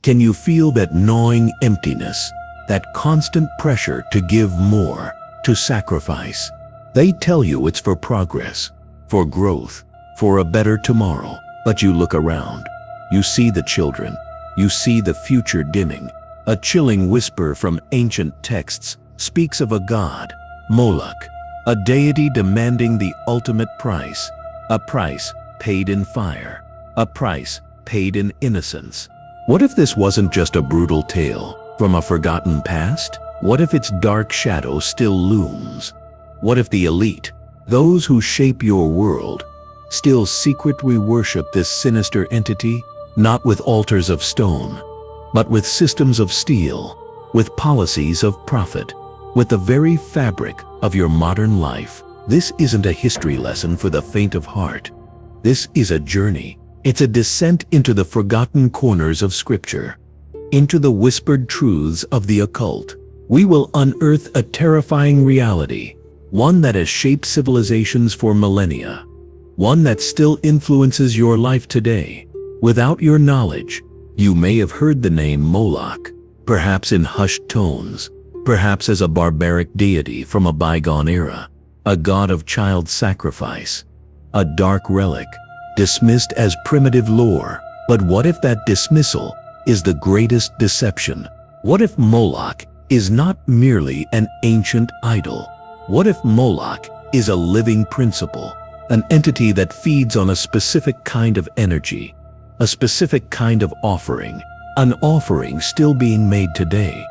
Can you feel that gnawing emptiness, that constant pressure to give more, to sacrifice? They tell you it's for progress, for growth, for a better tomorrow. But you look around. You see the children. You see the future dimming. A chilling whisper from ancient texts speaks of a god, Moloch, a deity demanding the ultimate price, a price paid in fire, a price paid in innocence. What if this wasn't just a brutal tale from a forgotten past? What if its dark shadow still looms? What if the elite, those who shape your world, still secretly worship this sinister entity, not with altars of stone, but with systems of steel, with policies of profit, with the very fabric of your modern life? This isn't a history lesson for the faint of heart. This is a journey. It's a descent into the forgotten corners of Scripture, into the whispered truths of the occult. We will unearth a terrifying reality, one that has shaped civilizations for millennia, one that still influences your life today. Without your knowledge, you may have heard the name Moloch, perhaps in hushed tones, perhaps as a barbaric deity from a bygone era, a god of child sacrifice, a dark relic, dismissed as primitive lore. But what if that dismissal is the greatest deception? What if Moloch is not merely an ancient idol? What if Moloch is a living principle, an entity that feeds on a specific kind of energy, a specific kind of offering, an offering still being made today,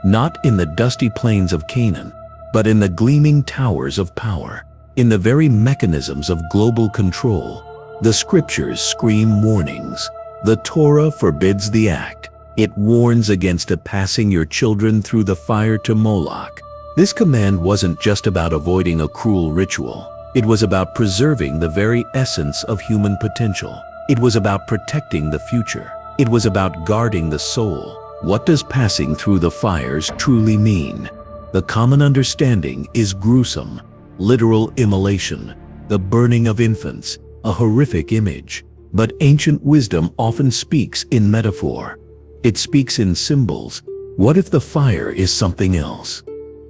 not in the dusty plains of Canaan, but in the gleaming towers of power, in the very mechanisms of global control? The Scriptures scream warnings. The Torah forbids the act. It warns against passing your children through the fire to Moloch. This command wasn't just about avoiding a cruel ritual. It was about preserving the very essence of human potential. It was about protecting the future. It was about guarding the soul. What does passing through the fires truly mean? The common understanding is gruesome, literal immolation, the burning of infants, a horrific image. But ancient wisdom often speaks in metaphor. It speaks in symbols. What if the fire is something else?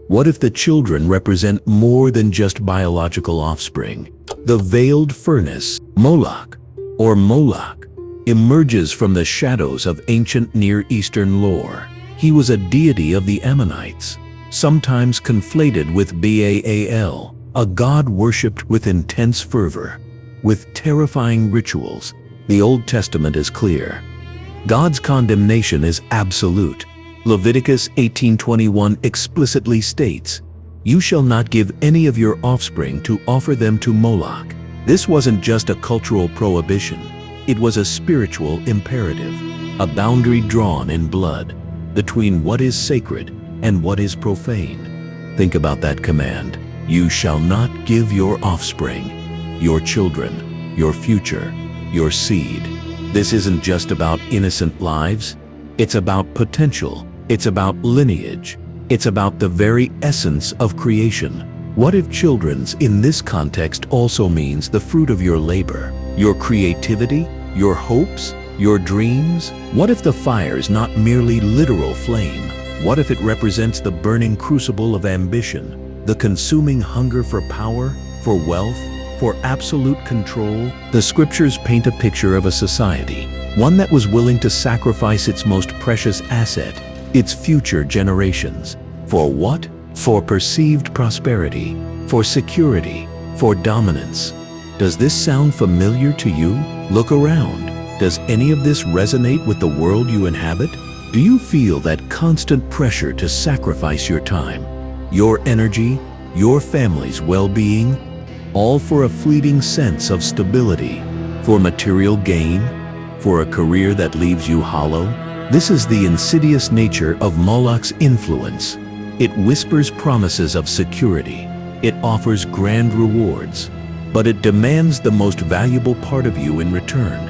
What if the children represent more than just biological offspring? The veiled furnace, Moloch, emerges from the shadows of ancient Near Eastern lore. He was a deity of the Ammonites, sometimes conflated with Baal, a god worshipped with intense fervor, with terrifying rituals. The Old Testament is clear. God's condemnation is absolute. Leviticus 18:21 explicitly states, "You shall not give any of your offspring to offer them to Moloch." This wasn't just a cultural prohibition. It was a spiritual imperative, a boundary drawn in blood between what is sacred and what is profane. Think about that command. You shall not give your offspring, your children, your future, your seed. This isn't just about innocent lives. It's about potential. It's about lineage. It's about the very essence of creation. What if children's in this context also means the fruit of your labor, your creativity, your hopes, your dreams? What if the fire's not merely literal flame? What if it represents the burning crucible of ambition, the consuming hunger for power, for wealth, for absolute control? The Scriptures paint a picture of a society, one that was willing to sacrifice its most precious asset, its future generations. For what? For perceived prosperity, for security, for dominance. Does this sound familiar to you? Look around. Does any of this resonate with the world you inhabit? Do you feel that constant pressure to sacrifice your time, your energy, your family's well-being, all for a fleeting sense of stability, for material gain, for a career that leaves you hollow? This is the insidious nature of Moloch's influence. It whispers promises of security. It offers grand rewards, but it demands the most valuable part of you in return.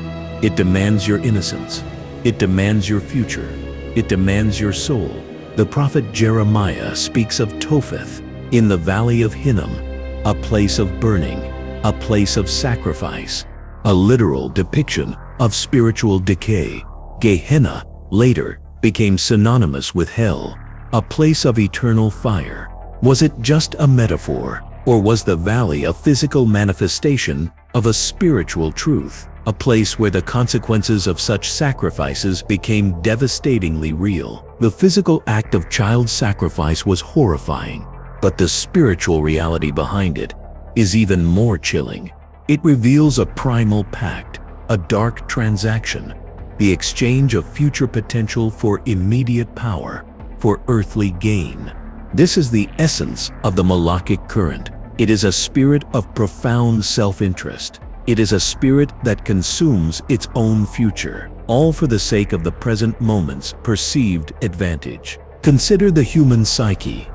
It demands your innocence. It demands your future. It demands your soul. The prophet Jeremiah speaks of Topheth in the valley of Hinnom, a place of burning, a place of sacrifice, a literal depiction of spiritual decay. Gehenna later became synonymous with hell, a place of eternal fire. Was it just a metaphor, or was the valley a physical manifestation of a spiritual truth, a place where the consequences of such sacrifices became devastatingly real? The physical act of child sacrifice was horrifying, but the spiritual reality behind it is even more chilling. It reveals a primal pact, a dark transaction, the exchange of future potential for immediate power, for earthly gain. This is the essence of the Molochic current. It is a spirit of profound self-interest. It is a spirit that consumes its own future, all for the sake of the present moment's perceived advantage. Consider the human psyche,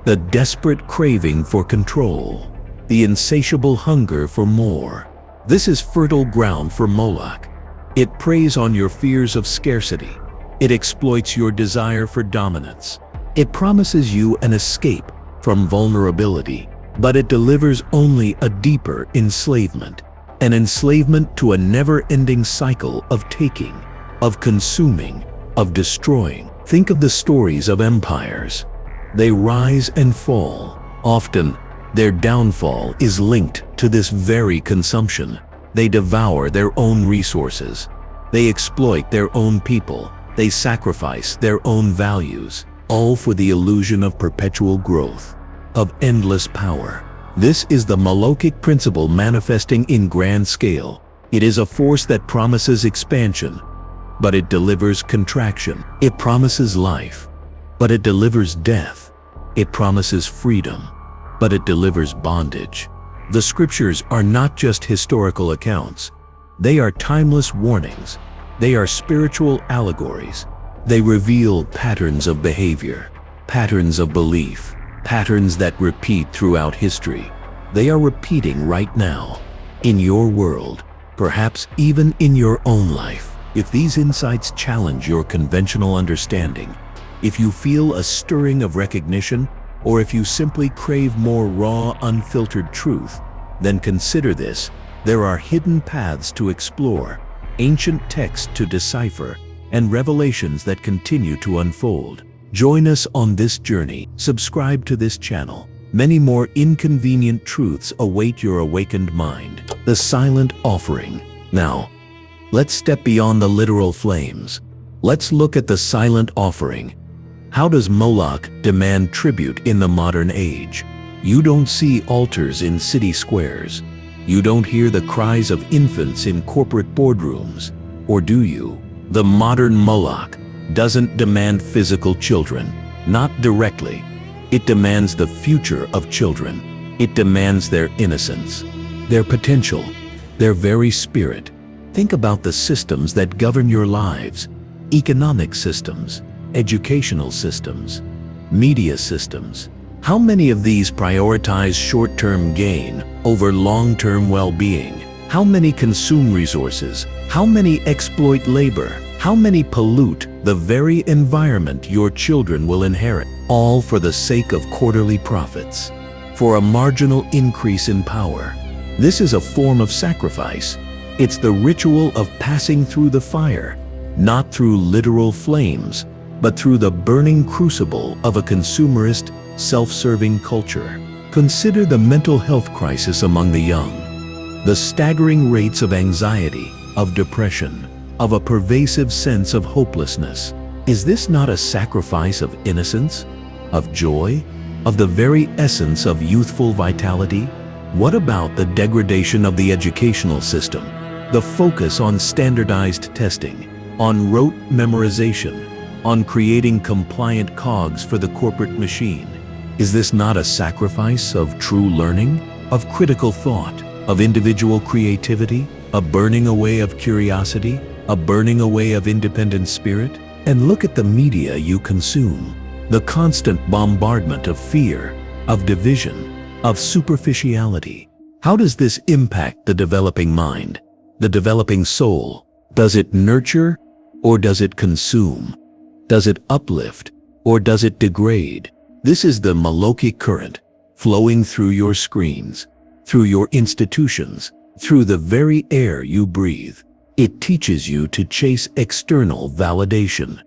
the desperate craving for control, the insatiable hunger for more. This is fertile ground for Moloch. It preys on your fears of scarcity. It exploits your desire for dominance. It promises you an escape from vulnerability, but it delivers only a deeper enslavement, an enslavement to a never-ending cycle of taking, of consuming, of destroying. Think of the stories of empires. They rise and fall. Often, their downfall is linked to this very consumption. They devour their own resources. They exploit their own people. They sacrifice their own values, all for the illusion of perpetual growth, of endless power. This is the Molochic principle manifesting in grand scale. It is a force that promises expansion, but it delivers contraction. It promises life, but it delivers death. It promises freedom, but it delivers bondage. The scriptures are not just historical accounts. They are timeless warnings. They are spiritual allegories. They reveal patterns of behavior, patterns of belief, patterns that repeat throughout history. They are repeating right now, in your world, perhaps even in your own life. If these insights challenge your conventional understanding, if you feel a stirring of recognition, or if you simply crave more raw, unfiltered truth, then consider this. There are hidden paths to explore, ancient texts to decipher, and revelations that continue to unfold. Join us on this journey. Subscribe to this channel. Many more inconvenient truths await your awakened mind. The silent offering. Now, let's step beyond the literal flames. Let's look at the silent offering. How does Moloch demand tribute in the modern age? You don't see altars in city squares. You don't hear the cries of infants in corporate boardrooms. Or do you? The modern Moloch doesn't demand physical children, not directly. It demands the future of children. It demands their innocence, their potential, their very spirit. Think about the systems that govern your lives: economic systems, educational systems, media systems. How many of these prioritize short-term gain over long-term well-being? How many consume resources? How many exploit labor? How many pollute the very environment your children will inherit? All for the sake of quarterly profits, for a marginal increase in power. This is a form of sacrifice. It's the ritual of passing through the fire, not through literal flames, but through the burning crucible of a consumerist, self-serving culture. Consider the mental health crisis among the young, the staggering rates of anxiety, of depression, of a pervasive sense of hopelessness. Is this not a sacrifice of innocence, of joy, of the very essence of youthful vitality? What about the degradation of the educational system, the focus on standardized testing, on rote memorization, on creating compliant cogs for the corporate machine? Is this not a sacrifice of true learning, of critical thought, of individual creativity, a burning away of curiosity, a burning away of independent spirit? And look at the media you consume, the constant bombardment of fear, of division, of superficiality. How does this impact the developing mind, the developing soul? Does it nurture or does it consume? Does it uplift or does it degrade? This is the Molochic current flowing through your screens, through your institutions, through the very air you breathe. It teaches you to chase external validation,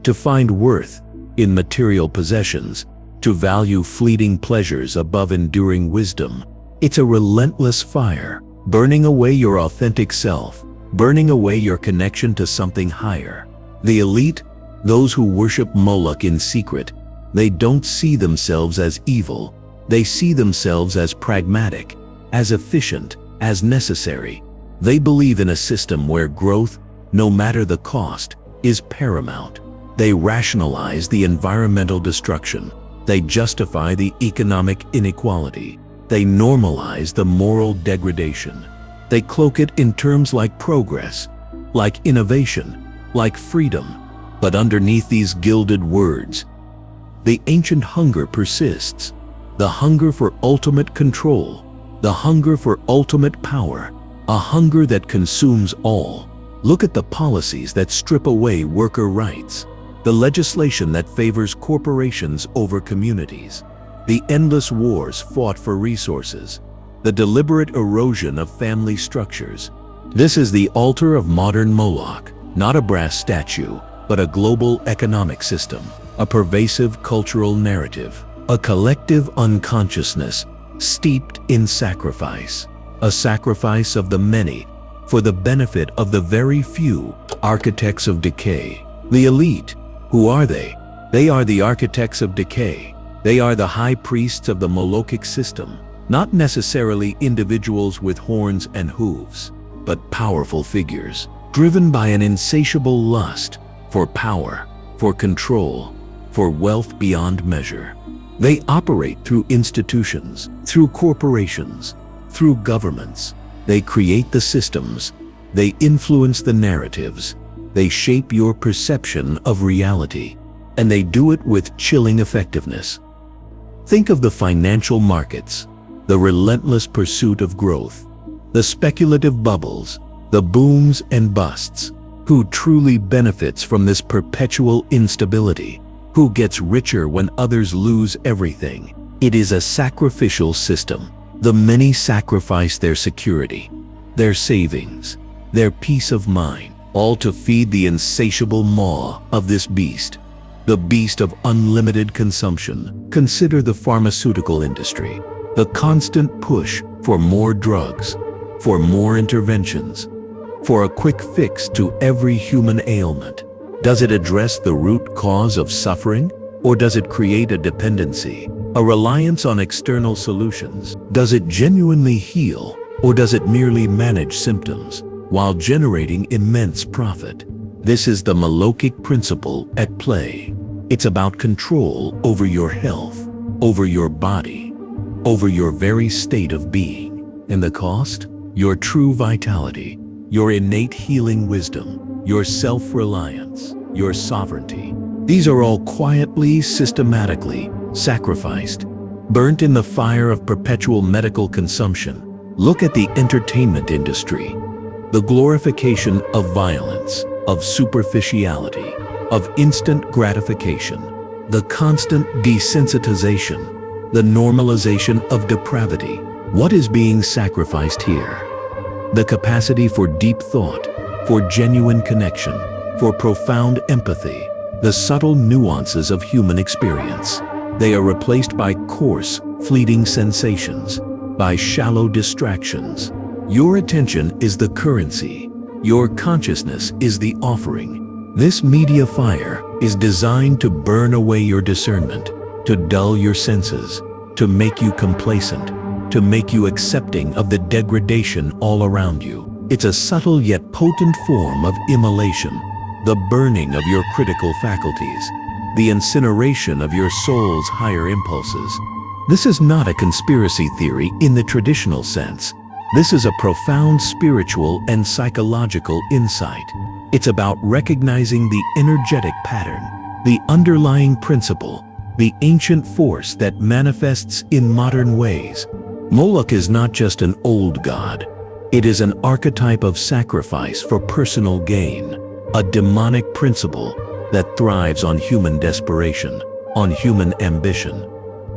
to find worth in material possessions, to value fleeting pleasures above enduring wisdom. It's a relentless fire, burning away your authentic self, burning away your connection to something higher. The elite, those who worship Moloch in secret, they don't see themselves as evil. They see themselves as pragmatic, as efficient, as necessary. They believe in a system where growth, no matter the cost, is paramount. They rationalize the environmental destruction. They justify the economic inequality. They normalize the moral degradation. They cloak it in terms like progress, like innovation, like freedom. But underneath these gilded words, the ancient hunger persists. The hunger for ultimate control, the hunger for ultimate power, a hunger that consumes all. Look at the policies that strip away worker rights, the legislation that favors corporations over communities, the endless wars fought for resources, the deliberate erosion of family structures. This is the altar of modern Moloch, not a brass statue, but a global economic system, a pervasive cultural narrative, a collective unconsciousness steeped in sacrifice, a sacrifice of the many for the benefit of the very few. Architects of decay. The elite, who are they? They are the architects of decay. They are the high priests of the Molochic system, not necessarily individuals with horns and hooves, but powerful figures, driven by an insatiable lust for power, for control, for wealth beyond measure. They operate through institutions, through corporations, through governments. They create the systems. They influence the narratives. They shape your perception of reality. And they do it with chilling effectiveness. Think of the financial markets, the relentless pursuit of growth, the speculative bubbles, the booms and busts. Who truly benefits from this perpetual instability? Who gets richer when others lose everything? It is a sacrificial system. The many sacrifice their security, their savings, their peace of mind, all to feed the insatiable maw of this beast, the beast of unlimited consumption. Consider the pharmaceutical industry, the constant push for more drugs, for more interventions, for a quick fix to every human ailment. Does it address the root cause of suffering, or does it create a dependency, a reliance on external solutions? Does it genuinely heal, or does it merely manage symptoms while generating immense profit? This is the Molochic principle at play. It's about control over your health, over your body, over your very state of being. And the cost? Your true vitality, your innate healing wisdom, your self-reliance, your sovereignty. These are all quietly, systematically sacrificed, burnt in the fire of perpetual medical consumption. Look at the entertainment industry, the glorification of violence, of superficiality, of instant gratification, the constant desensitization, the normalization of depravity. What is being sacrificed here? The capacity for deep thought, for genuine connection, for profound empathy, the subtle nuances of human experience. They are replaced by coarse, fleeting sensations, by shallow distractions. Your attention is the currency. Your consciousness is the offering. This media fire is designed to burn away your discernment, to dull your senses, to make you complacent, to make you accepting of the degradation all around you. It's a subtle yet potent form of immolation, the burning of your critical faculties, the incineration of your soul's higher impulses. This is not a conspiracy theory in the traditional sense. This is a profound spiritual and psychological insight. It's about recognizing the energetic pattern, the underlying principle, the ancient force that manifests in modern ways. Moloch is not just an old god. It is an archetype of sacrifice for personal gain, a demonic principle that thrives on human desperation, on human ambition,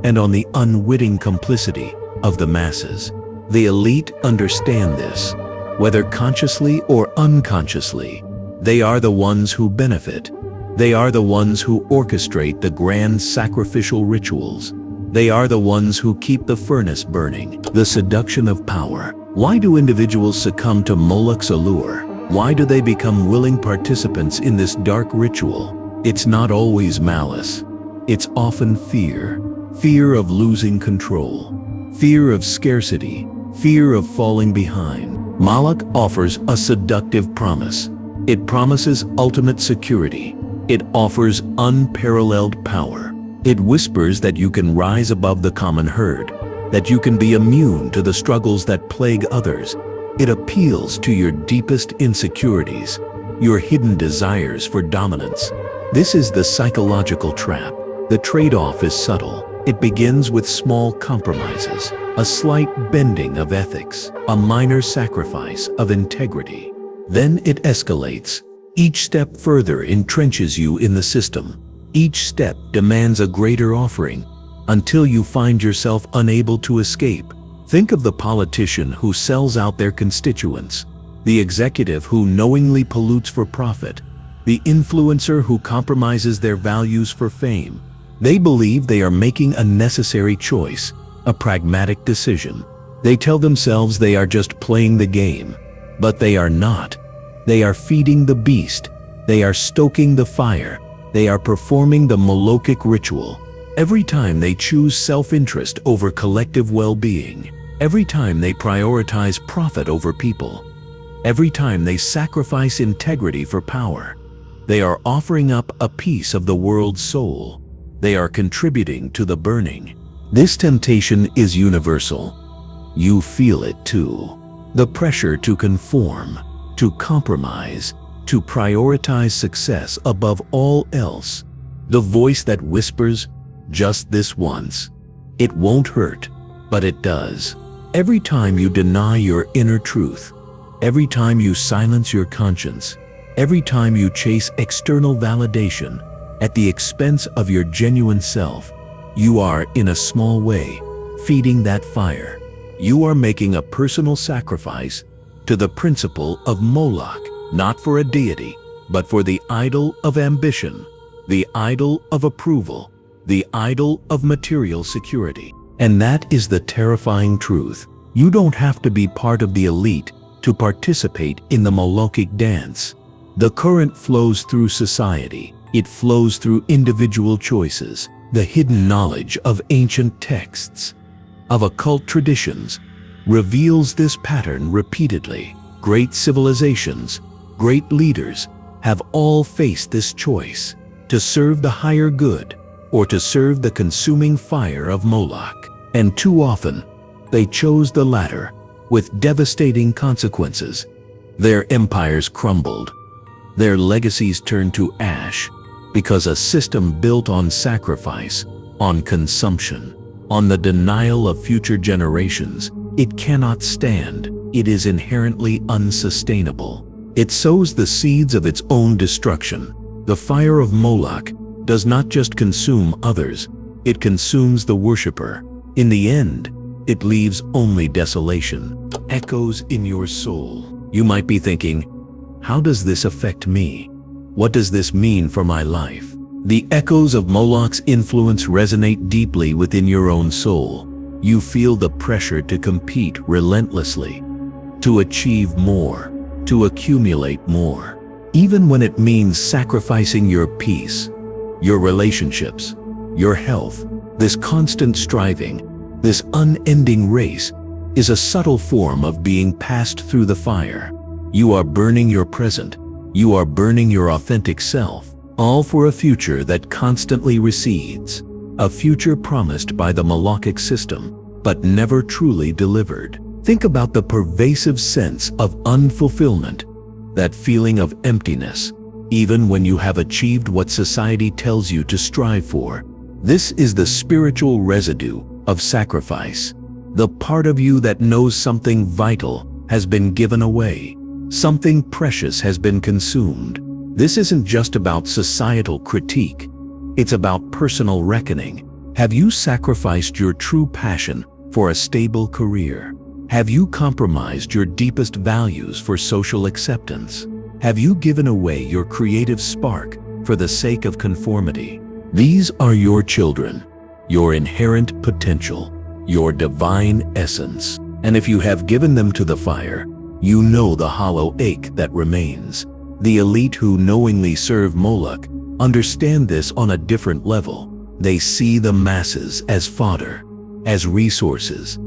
and on the unwitting complicity of the masses. The elite understand this, whether consciously or unconsciously. They are the ones who benefit. They are the ones who orchestrate the grand sacrificial rituals. They are the ones who keep the furnace burning. The seduction of power. Why do individuals succumb to Moloch's allure? Why do they become willing participants in this dark ritual? It's not always malice. It's often fear. Fear of losing control. Fear of scarcity. Fear of falling behind. Moloch offers a seductive promise. It promises ultimate security. It offers unparalleled power. It whispers that you can rise above the common herd, that you can be immune to the struggles that plague others. It appeals to your deepest insecurities, your hidden desires for dominance. This is the psychological trap. The trade-off is subtle. It begins with small compromises, a slight bending of ethics, a minor sacrifice of integrity. Then it escalates. Each step further entrenches you in the system. Each step demands a greater offering, until you find yourself unable to escape. Think of the politician who sells out their constituents, the executive who knowingly pollutes for profit, the influencer who compromises their values for fame. They believe they are making a necessary choice, a pragmatic decision. They tell themselves they are just playing the game, but they are not. They are feeding the beast. They are stoking the fire. They are performing the Molochic ritual. Every time they choose self-interest over collective well-being, every time they prioritize profit over people, every time they sacrifice integrity for power, they are offering up a piece of the world's soul. They are contributing to the burning. This temptation is universal. You feel it too. The pressure to conform, to compromise, to prioritize success above all else. The voice that whispers, just this once. It won't hurt, but it does. Every time you deny your inner truth, every time you silence your conscience, every time you chase external validation at the expense of your genuine self, you are, in a small way, feeding that fire. You are making a personal sacrifice to the principle of Moloch, not for a deity, but for the idol of ambition, the idol of approval, the idol of material security. And that is the terrifying truth. You don't have to be part of the elite to participate in the Molochic dance. The current flows through society. It flows through individual choices, the hidden knowledge of ancient texts, of occult traditions, reveals this pattern repeatedly. Great civilizations, great leaders have all faced this choice, to serve the higher good or to serve the consuming fire of Moloch. And too often, they chose the latter, with devastating consequences. Their empires crumbled. Their legacies turned to ash, because a system built on sacrifice, on consumption, on the denial of future generations, it cannot stand. It is inherently unsustainable. It sows the seeds of its own destruction. The fire of Moloch does not just consume others, it consumes the worshipper. In the end, it leaves only desolation. Echoes in your soul. You might be thinking, how does this affect me? What does this mean for my life? The echoes of Moloch's influence resonate deeply within your own soul. You feel the pressure to compete relentlessly, to achieve more, to accumulate more, even when it means sacrificing your peace, your relationships, your health. This constant striving, this unending race, is a subtle form of being passed through the fire. You are burning your present. You are burning your authentic self, all for a future that constantly recedes, a future promised by the Molochic system, but never truly delivered. Think about the pervasive sense of unfulfillment, that feeling of emptiness, even when you have achieved what society tells you to strive for. This is the spiritual residue of sacrifice, the part of you that knows something vital has been given away. Something precious has been consumed. This isn't just about societal critique. It's about personal reckoning. Have you sacrificed your true passion for a stable career? Have you compromised your deepest values for social acceptance? Have you given away your creative spark for the sake of conformity. These are your children, your inherent potential, your divine essence. And if you have given them to the fire, you know the hollow ache that remains. The elite who knowingly serve Moloch understand this on a different level. They see the masses as fodder, as resources,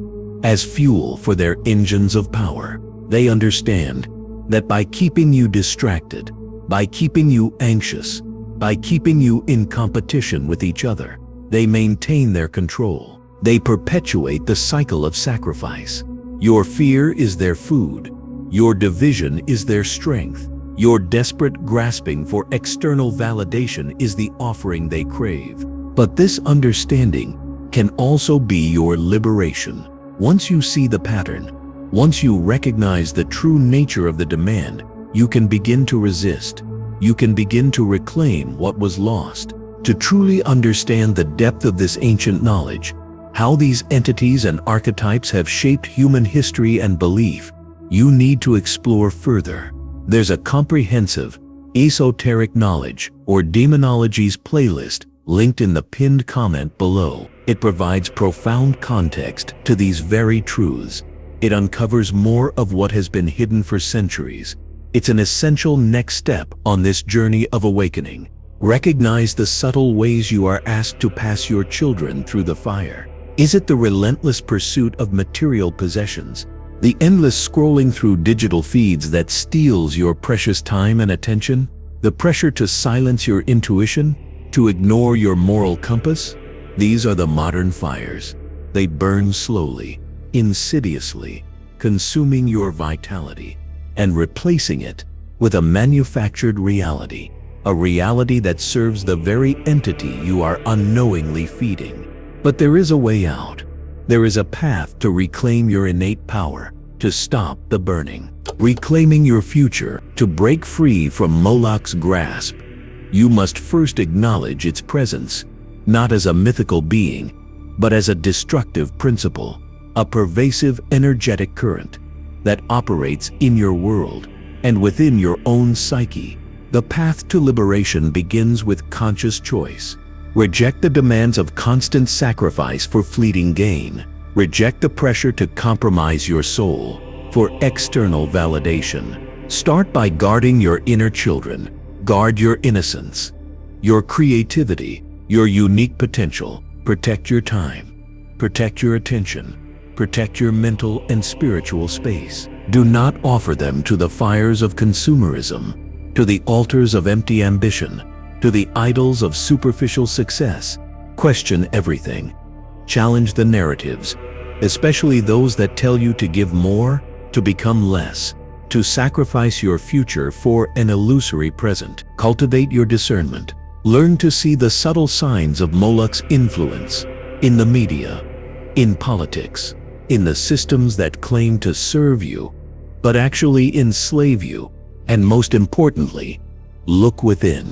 as fuel for their engines of power. They understand that by keeping you distracted, by keeping you anxious, by keeping you in competition with each other, they maintain their control. They perpetuate the cycle of sacrifice. Your fear is their food. Your division is their strength. Your desperate grasping for external validation is the offering they crave. But this understanding can also be your liberation. Once you see the pattern, once you recognize the true nature of the demand, you can begin to resist. You can begin to reclaim what was lost. To truly understand the depth of this ancient knowledge, how these entities and archetypes have shaped human history and belief, you need to explore further. There's a comprehensive, esoteric knowledge or demonologies playlist linked in the pinned comment below. It provides profound context to these very truths. It uncovers more of what has been hidden for centuries. It's an essential next step on this journey of awakening. Recognize the subtle ways you are asked to pass your children through the fire. Is it the relentless pursuit of material possessions? The endless scrolling through digital feeds that steals your precious time and attention? The pressure to silence your intuition? To ignore your moral compass? These are the modern fires. They burn slowly, insidiously, consuming your vitality and replacing it with a manufactured reality, a reality that serves the very entity you are unknowingly feeding. But there is a way out. There is a path to reclaim your innate power, to stop the burning. Reclaiming your future, to break free from Moloch's grasp, you must first acknowledge its presence, not as a mythical being, but as a destructive principle, a pervasive energetic current that operates in your world and within your own psyche. The path to liberation begins with conscious choice. Reject the demands of constant sacrifice for fleeting gain. Reject the pressure to compromise your soul for external validation. Start by guarding your inner children. Guard your innocence, your creativity, your unique potential. Protect your time. Protect your attention. Protect your mental and spiritual space. Do not offer them to the fires of consumerism, to the altars of empty ambition, to the idols of superficial success. Question everything. Challenge the narratives, especially those that tell you to give more, to become less, to sacrifice your future for an illusory present. Cultivate your discernment. Learn to see the subtle signs of Moloch's influence in the media, in politics, in the systems that claim to serve you, but actually enslave you. And most importantly, look within.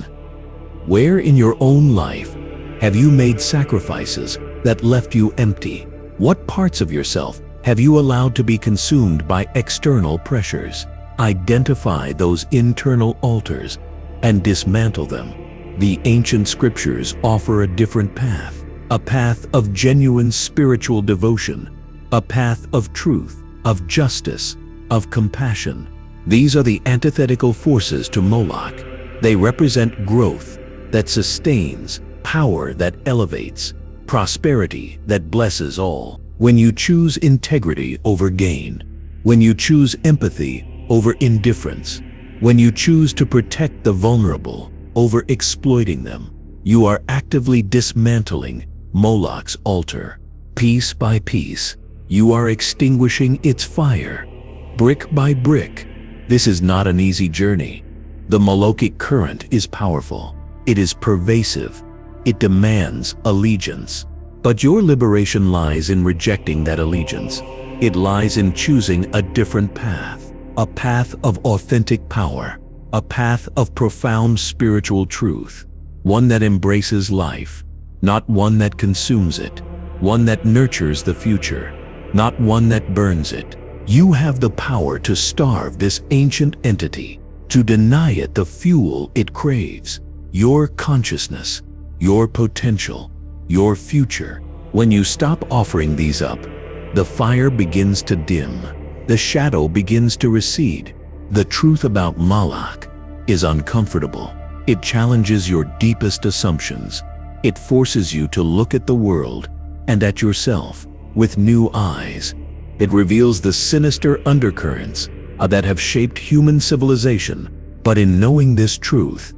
Where in your own life have you made sacrifices that left you empty? What parts of yourself have you allowed to be consumed by external pressures? Identify those internal altars and dismantle them. The ancient scriptures offer a different path, a path of genuine spiritual devotion, a path of truth, of justice, of compassion. These are the antithetical forces to Moloch. They represent growth that sustains, power that elevates, prosperity that blesses all. When you choose integrity over gain, when you choose empathy over indifference, when you choose to protect the vulnerable over exploiting them, you are actively dismantling Moloch's altar. Piece by piece, you are extinguishing its fire, brick by brick. This is not an easy journey. The Molochic current is powerful. It is pervasive. It demands allegiance. But your liberation lies in rejecting that allegiance. It lies in choosing a different path, a path of authentic power, a path of profound spiritual truth, one that embraces life, not one that consumes it, one that nurtures the future, not one that burns it. You have the power to starve this ancient entity, to deny it the fuel it craves. your consciousness, your potential, your future. When you stop offering these up, the fire begins to dim, the shadow begins to recede. The truth about Moloch is uncomfortable. It challenges your deepest assumptions. It forces you to look at the world and at yourself with new eyes. It reveals the sinister undercurrents that have shaped human civilization. But in knowing this truth,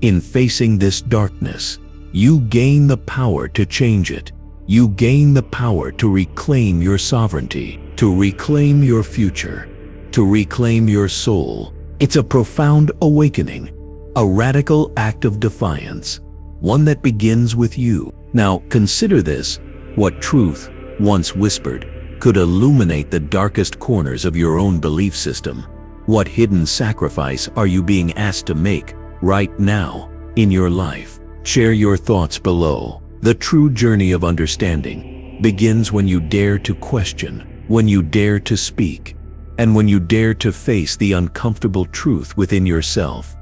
in facing this darkness, you gain the power to change it. You gain the power to reclaim your sovereignty, to reclaim your future, to reclaim your soul. It's a profound awakening, a radical act of defiance, one that begins with you. Now consider this: what truth, once whispered, could illuminate the darkest corners of your own belief system? What hidden sacrifice are you being asked to make right now in your life? Share your thoughts below. The true journey of understanding begins when you dare to question, when you dare to speak, and when you dare to face the uncomfortable truth within yourself.